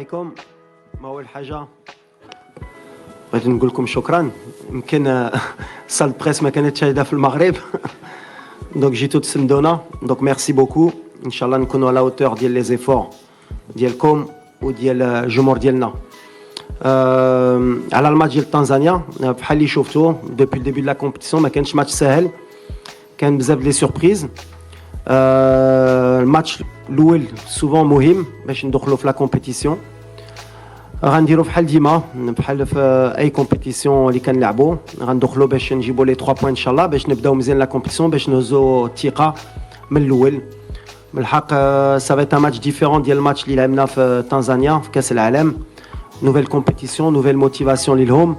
عليكم. ما أول حاجة بغيت نقول لكم شكرا. يمكن سال بريس ما كانتش هيدا في المغرب دونك جيتو تسندونا دونك ميرسي بوكو. ان شاء الله نكونوا على اوتور ديال لي زيفور ديالكم وديال الجمهور ديالنا. على الماتش ديال تنزانيا بحال اللي شفتوا دوبي الديبي لا كومبيتيسيون ما كانش ماتش ساهل، كان بزاف لي سوربريز. الماتش الاول سوفون مهم باش ندخلوا في لا كومبيتيسيون. غنديروا بحال ديما بحال في اي كومبيتيسيون اللي كنلعبوا، غندخلوا باش نجيبوا لي 3 بوين ان شاء الله باش نبداو مزيان لا كومبيتيسيون باش نهزوا الثقه من الاول. من الحق سافيت ان ماتش ديفيرون ديال الماتش اللي لعبنا في تنزانيا في كاس العالم. نوفيل كومبيتيسيون نوفيل موتيفاسيون ليهم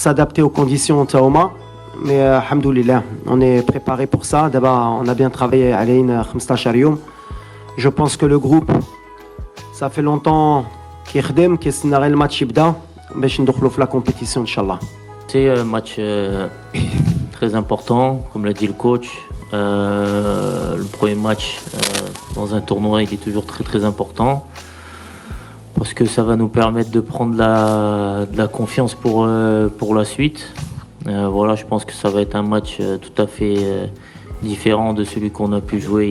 s'adapter aux conditions تاهما. Mais alhamdoulilah, on est préparé pour ça. D'abord, on a bien travaillé à l'Ain 15 يوم. Je pense que le groupe, ça fait longtemps qu'il خدم كيستنى غير الماتش يبدا باش ندخلوا في la compétition inchallah. C'est un match très important, comme l'a dit le coach. Le premier match dans un tournoi, il est toujours très très important parce que ça va nous permettre de prendre de la confiance pour la suite. Voilà, je pense que ça va être un match tout à fait différent de celui qu'on a pu jouer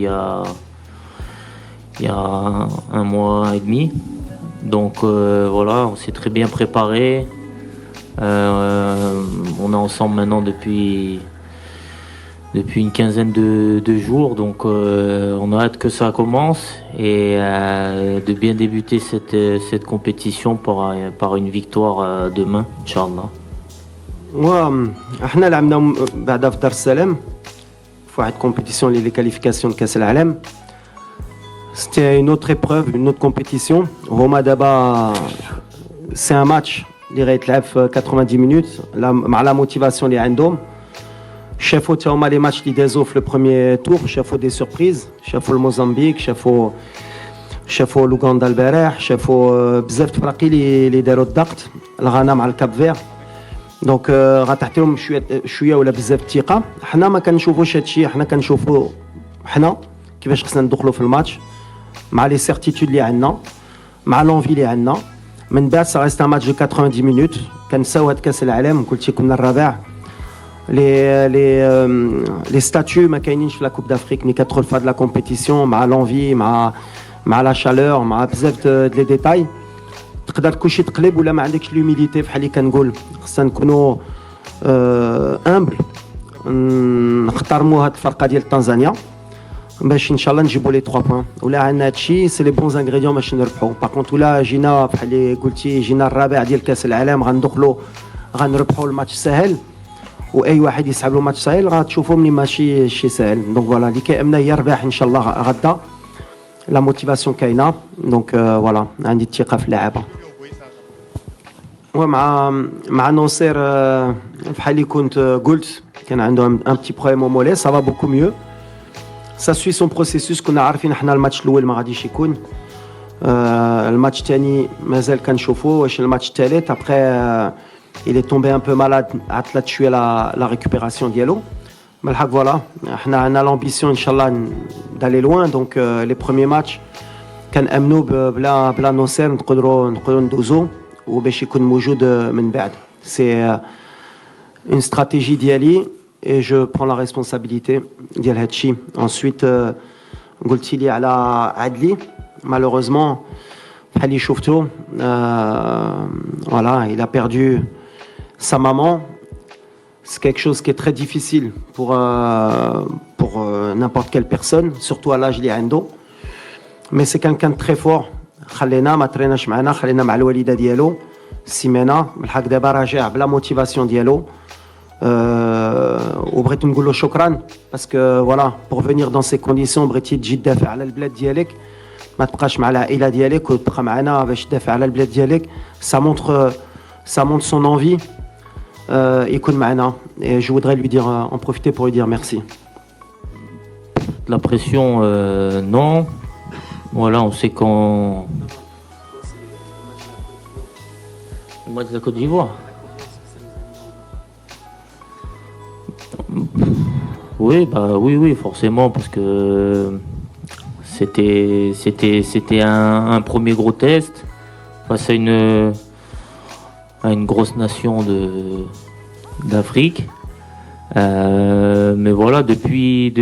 il y a un mois et demi. Donc voilà, on s'est très bien préparé. On est ensemble maintenant depuis une quinzaine de jours, donc on a hâte que ça commence et de bien débuter cette compétition par une victoire demain, Inch'Allah. احنا لعبنا بعدا في دار السلام في واحد كومبيتيسيون اللي كاليفيكاسيون كاس العالم. سيتي اون اوتر ايبروف اون اوتر كومبيتيسيون. هما دابا سي ان ماتش اللي غيتلعب في 90 مينوت مع لا موتيفاسيون اللي عندهم. شافوا تا هما لي ماتش اللي دازو في لو بروميير تور، شافوا دي سوربريز، شافوا الموزمبيق، شافوا لوغندا البارح، شافوا بزاف الفرق اللي داروا الضغط، الغانا مع الكاب فير. دونك غتعطيهم شويه ولا بزاف الثقه. حنا ما كنشوفوش هادشي، حنا كنشوفوا حنا كيفاش خصنا ندخلوا في الماتش مع لي سيرتيتود اللي عندنا مع لونفي اللي عندنا. من بعد سا ريست ان ماتش دو 90 مينوت. كنساو هاد كاس العالم قلتي كنا الرابع. لي ستاتيو ما كاينينش في لا كوب دافريك ملي كتدخل في هاد لا كومبيتيسيون مع لونفي مع لا شالور مع بزاف لي ديتاي. تقدر كلشي تقلب ولا ما عندكش لوميديتي بحال اللي كنقول. خصنا نكونوا امبل نختارموا هاد الفرقه ديال تنزانيا باش ان شاء الله نجيبوا لي 3 بوين. ولا عندنا هادشي سي لي بونز انغريديون باش نربحوا. باغ كونت ولا جينا بحال اللي قلتي جينا الرابع ديال كاس العالم غندخلوا غنربحوا الماتش ساهل، واي واحد يسحب له ماتش ساهل غتشوفوا مني ماشي شي ساهل. دونك فوالا اللي كيامنا هي الرباح ان شاء الله غدا. لا موتيفاسيون كاينه دونك فوالا عندي الثقه في اللعابه. مع ناصر بحال اللي كنت قلت كان عنده ان بتي بروبليم او مولي. سا فا بوكو ميو، سا سوي سون بروسيسوس. كنا عارفين حنا الماتش الاول ما غاديش يكون، الماتش الثاني مازال كنشوفوا واش الماتش الثالث ابخي il est tombé un peu malade عطلت شويه لا ريكوبيراسيون ديالو. من الحق فوالا حنا عندنا لامبيسيون ان شاء الله دالي لوان. دونك لي بروميي ماتش كنامنوا بلا ناصر نقدروا ندوزو وباش يكون موجود من بعد. سي اون استراتيجي ديالي اي جو برون لا ريسبونسابيلتي ديال هادشي. انسويت قلتي لي على عدلي مالوروزمون بحال اللي شفتو voilà il a perdu sa maman. C'est quelque chose qui est très difficile pour n'importe quelle personne, surtout à l'âge اللي عنده. Mais c'est quelqu'un de très fort. خلينا ما تريناش معنا، خلينا مع الوالده ديالو السيمانه. بالحق دابا راجع بلا موتيفاسيون ديالو. وبغيت نقول له شكرا باسكو فوالا بور فينير دون سي كونديسيون بغيتي تجي تدافع على البلاد ديالك، ما تبقاش مع العائله ديالك وتبقى معنا باش تدافع على البلاد ديالك. ça montre son envie يكون معنا. Et je voudrais lui dire en profiter pour lui dire merci. La pression non. Voilà, on sait qu'on le match de la Côte d'Ivoire. Oui, oui, forcément, parce que c'était un premier gros test. face à une grosse nation d'Afrique. Mais voilà, depuis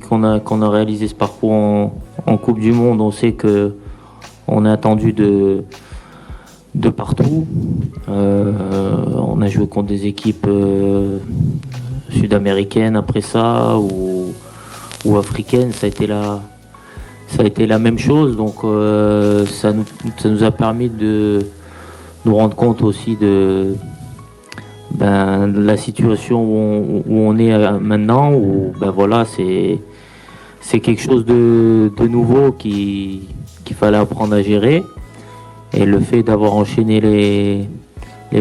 qu'on a réalisé ce parcours en Coupe du Monde, on sait que on est attendu de partout. On a joué contre des équipes sud-américaines après ça ou africaines. Ça a été la même chose. Donc ça nous a permis de nous rendre compte aussi de la situation où on est maintenant, où voilà, c'est quelque chose de nouveau qu'il fallait apprendre à gérer. Et le fait d'avoir enchaîné les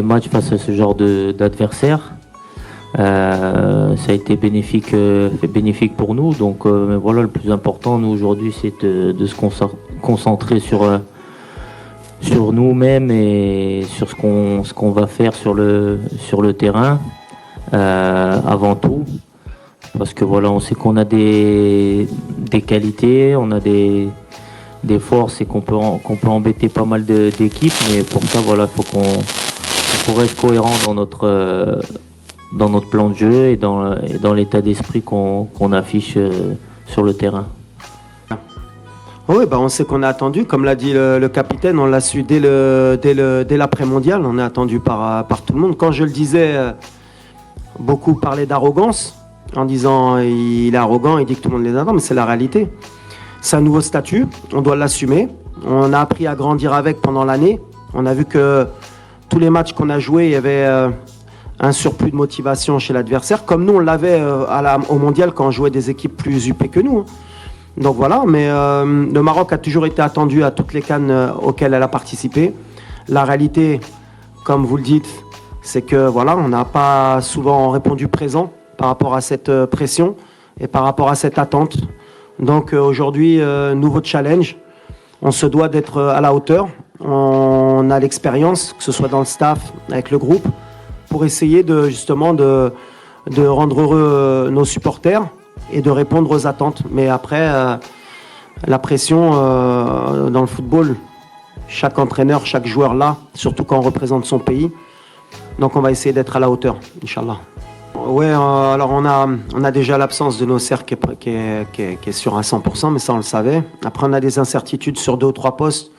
matchs face à ce genre d'adversaire, ça a été bénéfique pour nous. Donc mais voilà, le plus important, nous, aujourd'hui, c'est de se concentrer sur nous-mêmes et sur ce qu'on va faire sur le terrain, avant tout. Parce que voilà, on sait qu'on a des qualités, on a des forces et qu'on peut embêter pas mal d'équipes, mais pour ça, voilà, faut reste cohérent dans notre plan de jeu et dans l'état d'esprit qu'on affiche sur le terrain. Oui, on sait qu'on a attendu, comme l'a dit le capitaine, on l'a su dès l'après-mondial, on est attendu par tout le monde. Quand je le disais, beaucoup parlaient d'arrogance, en disant il est arrogant, il dit que tout le monde les attend, mais c'est la réalité. C'est un nouveau statut, on doit l'assumer. On a appris à grandir avec pendant l'année. On a vu que tous les matchs qu'on a joués, il y avait un surplus de motivation chez l'adversaire, comme nous on l'avait au mondial quand on jouait des équipes plus huppées que nous. Donc voilà, mais le Maroc a toujours été attendu à toutes les CAN auxquelles elle a participé. La réalité, comme vous le dites, c'est que voilà, on n'a pas souvent répondu présent par rapport à cette pression et par rapport à cette attente. Donc aujourd'hui, nouveau challenge. On se doit d'être à la hauteur. On a l'expérience, que ce soit dans le staff, avec le groupe, pour essayer justement de rendre heureux nos supporters et de répondre aux attentes. Mais après, la pression dans le football, chaque entraîneur, chaque joueur là, surtout quand on représente son pays. Donc on va essayer d'être à la hauteur, Inch'Allah. Ouais, alors on a déjà l'absence de Nosser qui est sûr à 100%, mais ça on le savait. Après on a des incertitudes sur 2 ou 3 postes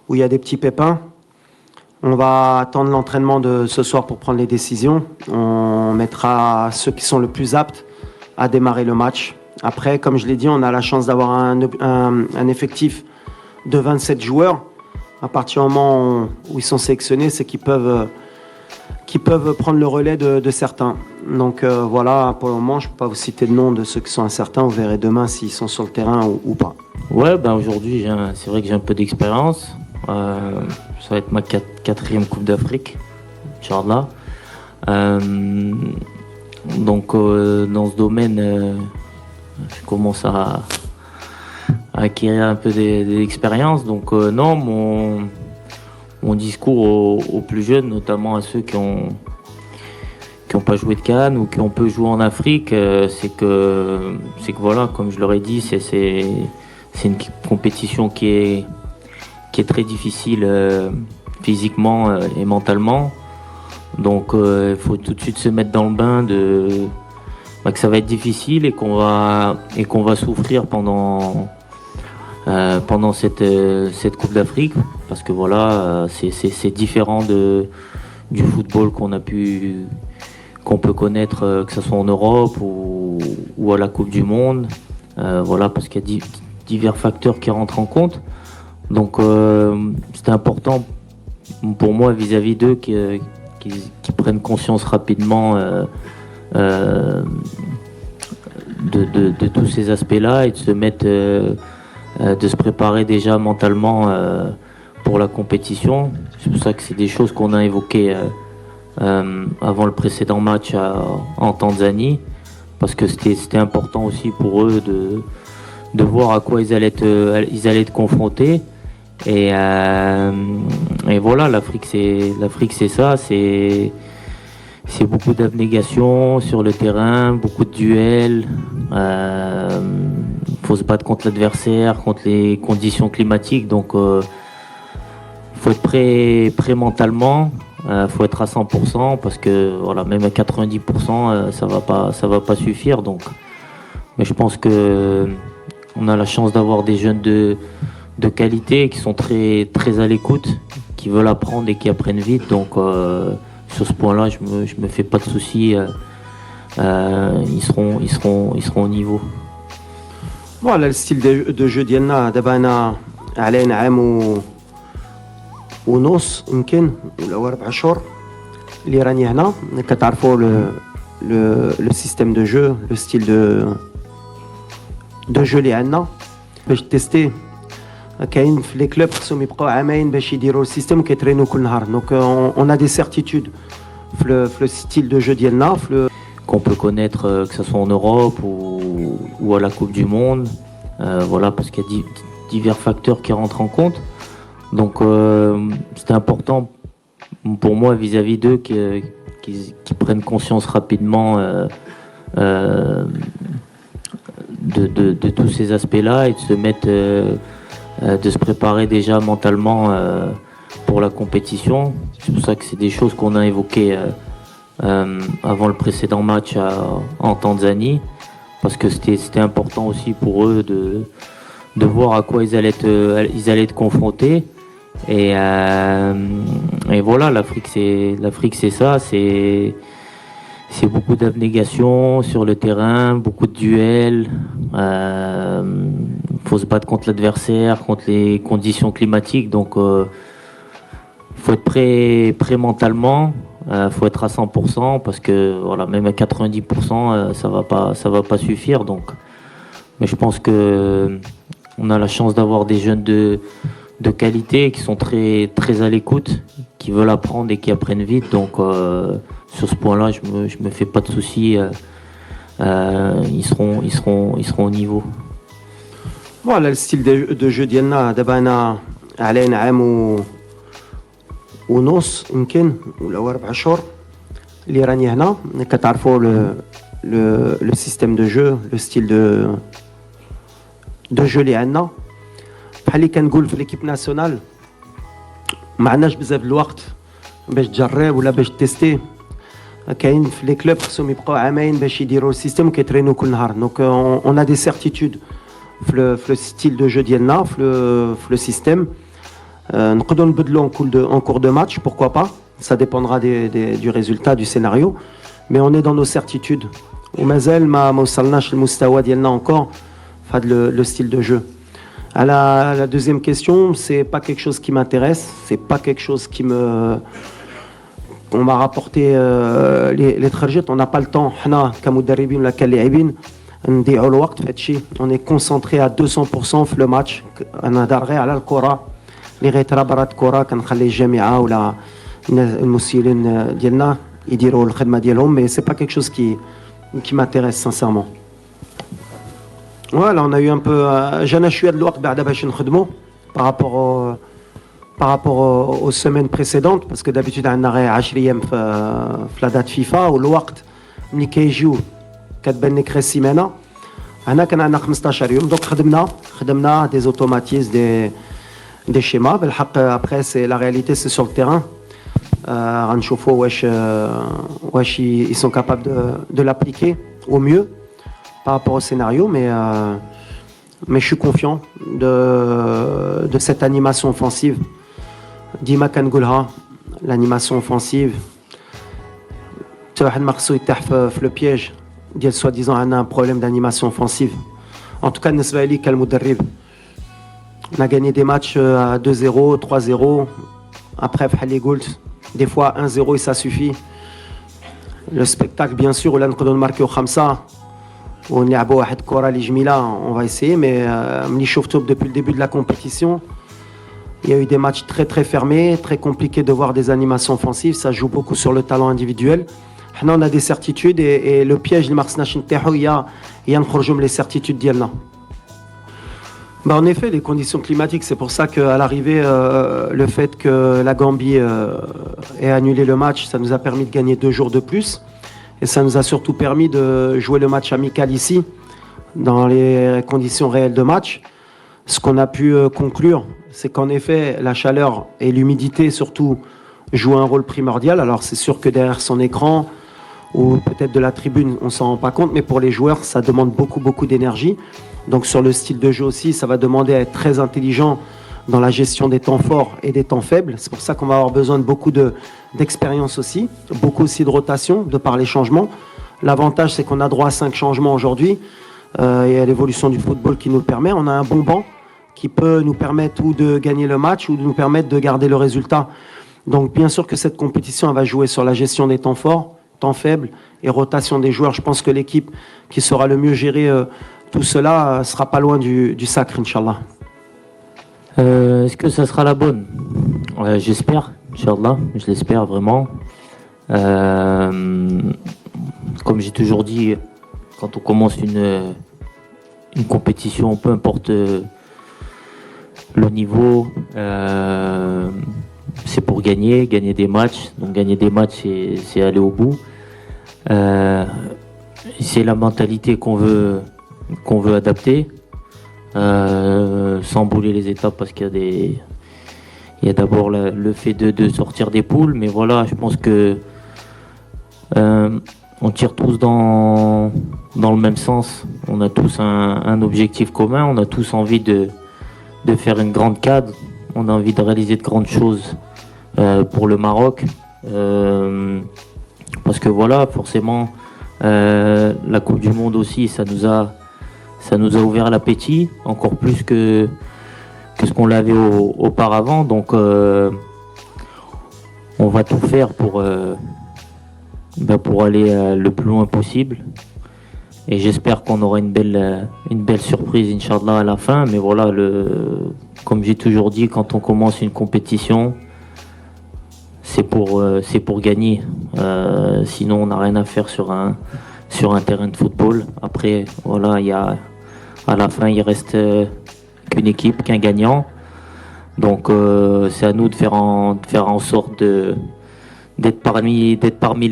où il y a des petits pépins. On va attendre l'entraînement de ce soir pour prendre les décisions. On mettra ceux qui sont le plus aptes à démarrer le match. Après, comme je l'ai dit, on a la chance d'avoir un effectif de 27 joueurs. À partir du moment où ils sont sélectionnés, c'est qu'ils peuvent prendre le relais de certains. Donc voilà, pour le moment, je ne peux pas vous citer le nom de ceux qui sont incertains. Vous verrez demain s'ils sont sur le terrain ou pas. Ouais, aujourd'hui, c'est vrai que j'ai un peu d'expérience. Ça va être ma 4e Coupe d'Afrique, Inch'Allah. Donc dans ce domaine, je commence à acquérir un peu d'expérience. Donc non, mon discours aux plus jeunes, notamment à ceux qui ont pas joué de CAN ou qui ont peu joué en Afrique, c'est que voilà, comme je leur ai dit, c'est une compétition qui est très difficile physiquement et mentalement. Donc il faut tout de suite se mettre dans le bain que ça va être difficile et qu'on va souffrir pendant cette Coupe d'Afrique, parce que voilà, c'est différent du football qu'on peut connaître, que ce soit en Europe ou à la Coupe du Monde. Voilà, parce qu'il y a divers facteurs qui rentrent en compte. Donc c'était important pour moi vis-à-vis d'eux qui prennent conscience rapidement de tous ces aspects-là et de se mettre, de se préparer déjà mentalement pour la compétition. C'est pour ça que c'est des choses qu'on a évoquées avant le précédent match en Tanzanie, parce que c'était important aussi pour eux de voir à quoi ils allaient être confrontés. Et voilà, l'Afrique c'est ça, c'est beaucoup d'abnégation sur le terrain, beaucoup de duels. Faut se battre contre l'adversaire, contre les conditions climatiques. Donc faut être prêt mentalement, faut être à 100% parce que voilà, même à 90%, ça va pas suffire. Donc, mais je pense que on a la chance d'avoir des jeunes de qualité qui sont très à l'écoute, qui veulent apprendre et qui apprennent vite. Donc, sur ce point-là, je me fais pas de soucis. Ils seront au niveau. Voilà le style de jeu ديالنا دابا انا علينا عام ونص يمكن ولا 4 شهور اللي راني هنا كتعرفوا لو سيستيم دو جو لو ستيل دو جو اللي عندنا باش تيستي كاين في لي كلوب خصهم يبقاو عامين باش يديروا السيستيم وكيترينوا كل نهار دونك اون ا دي سيرتيتود في لو ستيل دو جو ديالنا في qu'on peut connaître, que ce soit en Europe ou à la Coupe du Monde, voilà, parce qu'il y a divers facteurs qui rentrent en compte. Donc, c'était important pour moi vis-à-vis d'eux qui prennent conscience rapidement de tous ces aspects-là et de se mettre, de se préparer déjà mentalement pour la compétition. C'est pour ça que c'est des choses qu'on a évoquées avant le précédent match en Tanzanie, parce que c'était important aussi pour eux de voir à quoi ils allaient être confrontés. Et voilà, l'Afrique c'est ça, c'est beaucoup d'abnégation sur le terrain, beaucoup de duels. Faut se battre contre l'adversaire, contre les conditions climatiques, donc faut être prêt mentalement. Faut être à 100% parce que voilà, même à 90%, ça va pas suffire. Donc, mais je pense que on a la chance d'avoir des jeunes de qualité qui sont très à l'écoute, qui veulent apprendre et qui apprennent vite. Donc, sur ce point-là, je me fais pas de soucis. Ils seront au niveau. Voilà le style de jeu ديالنا دابا انا علينا عام ونص يمكن ولا 4 شهور اللي راني هنا كتعرفوا لو سيستيم دو جو لو ستيل دو جو اللي عندنا بحال اللي كنقول في ليكيب ناسيونال ما عندناش بزاف الوقت باش تجرب ولا باش تيستي كاين في لي كلوب خصهم يبقاو عامين باش يديروا السيستيم وكيترينوا كل نهار دونك اون ا دي سيرتيتود في لو ستيل دو جو ديالنا في لو سيستيم نقدروا نبدلوا en cours de match, pourquoi pas, ça dépendra du résultat du scénario, mais on est dans nos certitudes ومازال ما وصلناش للمستوى ديالنا encore في هذا le style de jeu. À la deuxième question, c'est pas quelque chose qui m'intéresse, c'est pas quelque chose qui me on m'a rapporté les trajets, on n'a pas le temps حنا كمدربين ولا كلاعبين نضيعوا الوقت في هادشي. On est concentré à 200% في le match. انا دار غير على الكره اللي غيترا برات كره كنخلي الجامعه ولا المسؤولين ديالنا يديروا الخدمه ديالهم مي سي با كيك شوز qui m'intéresse sincèrement. Voilà, on a eu un peu جانا شويه د الوقت بعدا باش نخدموا par rapport aux semaines précédentes parce que d'habitude عندنا غير 10 ايام في لا دات فيفا والوقت ملي كيجيو كتبان لك غير السيمانه. هنا كان عندنا 15 يوم دونك خدمنا des automatismes des schémas بالحق. après c'est la réalité, c'est sur le terrain. غنشوفوا واش ils sont capables de l'appliquer au mieux par rapport au scénario, mais je suis confiant de cette animation offensive. ديما كنقولها l'animation offensive حتى واحد ما خصو يطيح في لو بييج ديال soi-disant عندنا un problème d'animation offensive. en tout cas بالنسبه لي كالمدرب on a gagné des matchs à 2-0, 3-0. Après, des fois 1-0 et ça suffit. Le spectacle, bien sûr, où là, nous avons marqué au Khamsa. On a واحد كرة اللي جميلة, on va essayer, mais ملي شفتو depuis le début de la compétition, il y a eu des matchs très fermés, très compliqués de voir des animations offensives. Ça joue beaucoup sur le talent individuel. On a des certitudes et le piège اللي ما خصناش نطيحو هي نخرجوا من les certitudes ديالنا. En effet, les conditions climatiques, c'est pour ça qu'à l'arrivée, le fait que la Gambie ait annulé le match, ça nous a permis de gagner 2 jours de plus. Et ça nous a surtout permis de jouer le match amical ici, dans les conditions réelles de match. Ce qu'on a pu conclure, c'est qu'en effet, la chaleur et l'humidité surtout jouent un rôle primordial. Alors c'est sûr que derrière son écran ou peut-être de la tribune, on s'en rend pas compte, mais pour les joueurs, ça demande beaucoup d'énergie. Donc sur le style de jeu aussi, ça va demander à être très intelligent dans la gestion des temps forts et des temps faibles. C'est pour ça qu'on va avoir besoin de beaucoup d'expérience aussi, beaucoup aussi de rotation de par les changements. L'avantage, c'est qu'on a droit à 5 changements aujourd'hui. Il y a l'évolution du football qui nous le permet. On a un bon banc qui peut nous permettre ou de gagner le match ou de nous permettre de garder le résultat. Donc bien sûr que cette compétition, elle va jouer sur la gestion des temps forts, temps faibles et rotation des joueurs. Je pense que l'équipe qui saura le mieux gérer tout cela sera pas loin du sacre, Inch'Allah. Est-ce que ça sera la bonne? J'espère, Inch'Allah, je l'espère vraiment. Comme j'ai toujours dit, quand on commence une compétition, peu importe le niveau, c'est pour gagner des matchs. Donc gagner des matchs, c'est aller au bout. C'est la mentalité qu'on veut adapter, sans bouler les étapes, parce qu'il y a d'abord le fait de sortir des poules, mais voilà, je pense que on tire tous dans le même sens. On a tous un objectif commun, on a tous envie de faire une grande cadre, on a envie de réaliser de grandes choses pour le Maroc, parce que voilà, forcément, la Coupe du Monde aussi, ça nous a ouvert l'appétit, encore plus que ce qu'on l'avait auparavant. Donc on va tout faire pour aller le plus loin possible. Et j'espère qu'on aura une belle surprise, Inch'Allah, à la fin. Mais voilà, comme j'ai toujours dit, quand on commence une compétition, c'est pour gagner. Sinon, on n'a rien à faire sur un terrain de football. Après, voilà, à la fin, il reste qu'une équipe, qu'un gagnant. Donc, c'est à nous de faire en sorte d'être parmi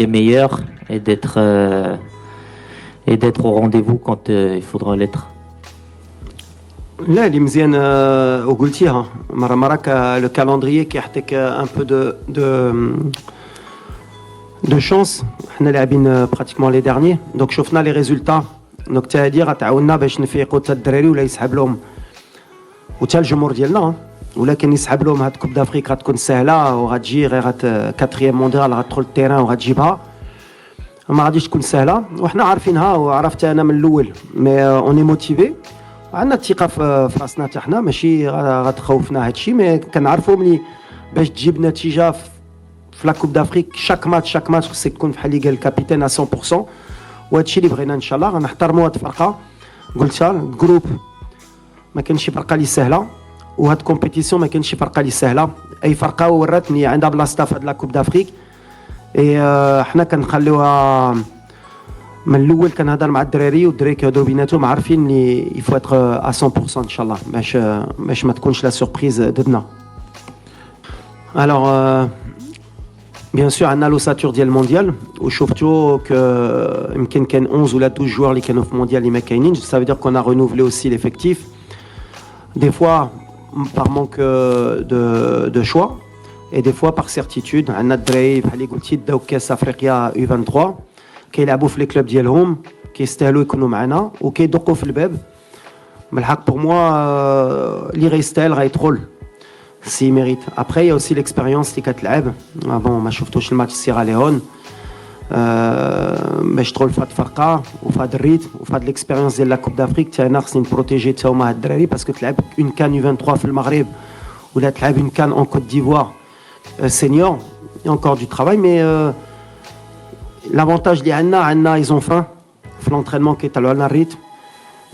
les meilleurs et d'être au rendez-vous quand il faudra l'être. لا اللي مزيان وقلتيها مرة le calendrier كيعطيك un peu de chance. حنا لاعبين pratiquement les derniers, donc شفنا les résultats. donc تاهدي غتعاوننا باش نفيقوا حتى الدراري ولا يسحب لهم وتا الجمهور ديالنا، ولكن يسحب لهم هاد كوب دافريك غتكون سهله وغتجي غير كاتريام مونديال غتدخل التيران وغتجيبها، ما غاديش تكون سهله وحنا عارفينها وعرفتها انا من الاول. مي اوني موتيفي، عندنا الثقه في راسنا حتى حنا، ماشي غتخوفنا هادشي، مي كنعرفوا ملي باش تجيب نتيجه في لا كوب دافريك شاك ماتش خصك تكون بحال اللي قال الكابيتان 100%. وهادشي اللي بغينا ان شاء الله. غنحترموا هاد الفرقه، قلتها الجروب ما كانش فرقه اللي سهله، وهاد كومبيتيسيون ما كانش فرقه اللي سهله. اي فرقه وراتني عندها بلاصتها في هاد لا كوب دافريك. حنا كنخليوها من الاول. كنهضر مع الدراري والدراري كيهضروا بيناتهم عارفين اللي يفو اتر 100% ان شاء الله باش ما تكونش لا سوربريز ضدنا. الوغ بيان سور عندنا لوساتور ديال المونديال وشفتوا ك يمكن كان 11 ولا 12 joueurs اللي كانوا في المونديال اللي ما كاينينش. Ça veut dire qu'on a renouvelé aussi l'effectif. Des fois par manque de choix et des fois par certitude. عندنا الدراري بحال اللي قلتي داو كاس افريقيا U23 كيلعبوا في لي كلوب ديالهم، كيستاهلوا يكونوا معنا وكيدقوا في الباب. بالحق pour moi اللي غيستاهل غيدخل s'il mérite. Après il y a aussi l'expérience اللي كتلعب. bon ما شفتوش الماتش سيراليون باش تدخل في هاد الفرقه وفي هاد الريت وفي هاد ليكسبيريونس ديال لا كوب دافريك. حنا خصني نبروتيجي حتى هما هاد الدراري باسكو تلعب اون كان U23 في المغرب ولا تلعب اون كان en Côte d'Ivoire senior. Il y a encore du travail, mais l'avantage اللي عندنا ils ont faim في l'entraînement كيطلعوا لنا الريتم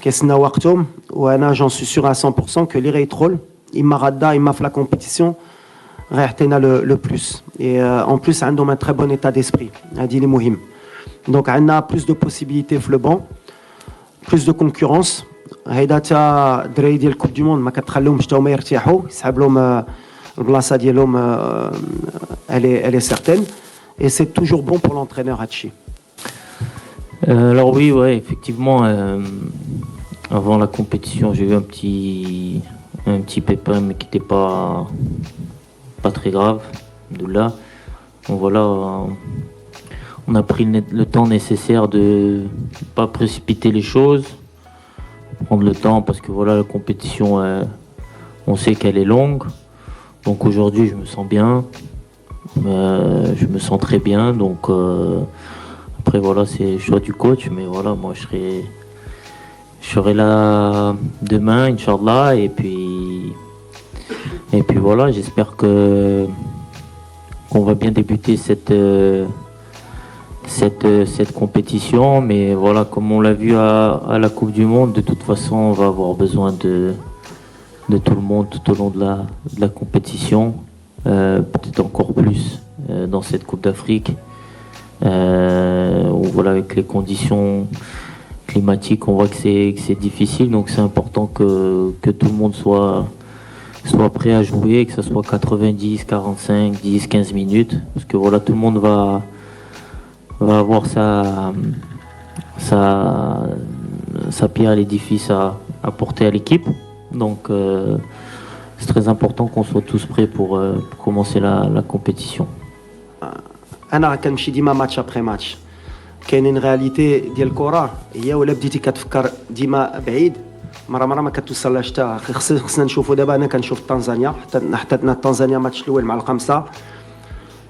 كيسناو وقتهم. وانا j'en suis sûr à 100% que اللي غيدخل اما غدا اما في لا كومبيتيسيون غيعطينا لو بلوس. et en plus عندهم un très bon état d'esprit. هادي اللي مهم. donc عندنا plus de possibilités في le banc, plus de concurrence. هيدا تا الدراري ديال الكوب دي موند ما كتخليهمش حتى هما يرتاحوا، يسحب لهم البلاصه ديالهم elle est certaine et c'est toujours bon pour l'entraîneur هادشي. Alors oui, ouais, effectivement, avant la compétition, j'ai eu un petit pépin, mais qui n'était pas très grave, de là. Donc voilà, on a pris le temps nécessaire de ne pas précipiter les choses, prendre le temps parce que voilà, la compétition, on sait qu'elle est longue. Donc aujourd'hui, je me sens bien, je me sens très bien. Donc après voilà, c'est le choix du coach, mais voilà, moi je serai là demain, Inch'Allah, et puis voilà, j'espère qu'on va bien débuter cette compétition, mais voilà, comme on l'a vu à la Coupe du Monde, de toute façon, on va avoir besoin de tout le monde tout au long de la compétition, peut-être encore plus dans cette Coupe d'Afrique, où voilà, avec les conditions climatiques, on voit que c'est difficile, donc c'est important que tout le monde soit prêt à jouer, que ce soit 90, 45, 10, 15 minutes, parce que voilà, tout le monde va avoir sa pierre à l'édifice à apporter à l'équipe. Donc c'est très important qu'on soit tous prêts pour commencer la compétition. انا كنمشي ديما ماتش ابري ماتش. كاينين رياليتي ديال الكره هي ولا بديتي كتفكر ديما بعيد مره ما كتوصلهاش حتى خصنا نشوفوا. دابا انا كنشوف تنزانيا حتى تنزانيا ماتش الاول مع الخمسه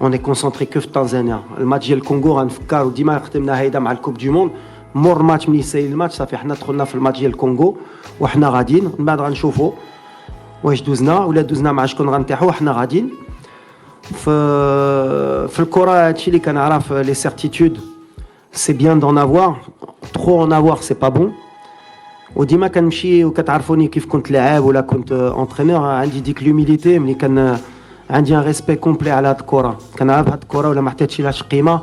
اون كونسونطري كو في تنزانيا. الماتش ديال الكونغو غنفكروا ديما خدمنا هيدا مع الكوب دو موند. مور الماتش ملي يسالي الماتش صافي حنا دخلنا في الماتش ديال الكونغو وحنا غاديين. من بعد غنشوفوا واش دوزنا ولا دوزنا مع شكون غنطيحوا وحنا غاديين. في الكره هادشي اللي كنعرف لي سيرتيتود سي بيان دون افوار ترو اون افوار سي با بون. وديما كنمشي وكتعرفوني كيف كنت لاعب ولا كنت انترينور عندي ديك لوميليتي ملي كان عندي ان ريسبي كومبلي على هاد الكره. كنعرف هاد الكره ولا ما عطيتش لهاش قيمه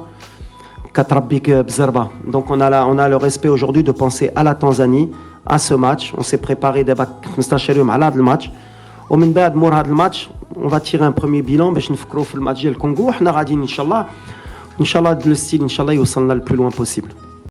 كتربيك بزربه. دونك on a le respect aujourd'hui de penser à la Tanzanie, à ce match. On s'est préparé دابا 15 يوم على هاد الماتش ومن بعد مور هاد الماتش on va tirer un premier bilan باش نفكروا في الماتش ديال الكونغو وحنا غاديين ان شاء الله لو ستيل ان شاء الله يوصلنا le plus loin possible.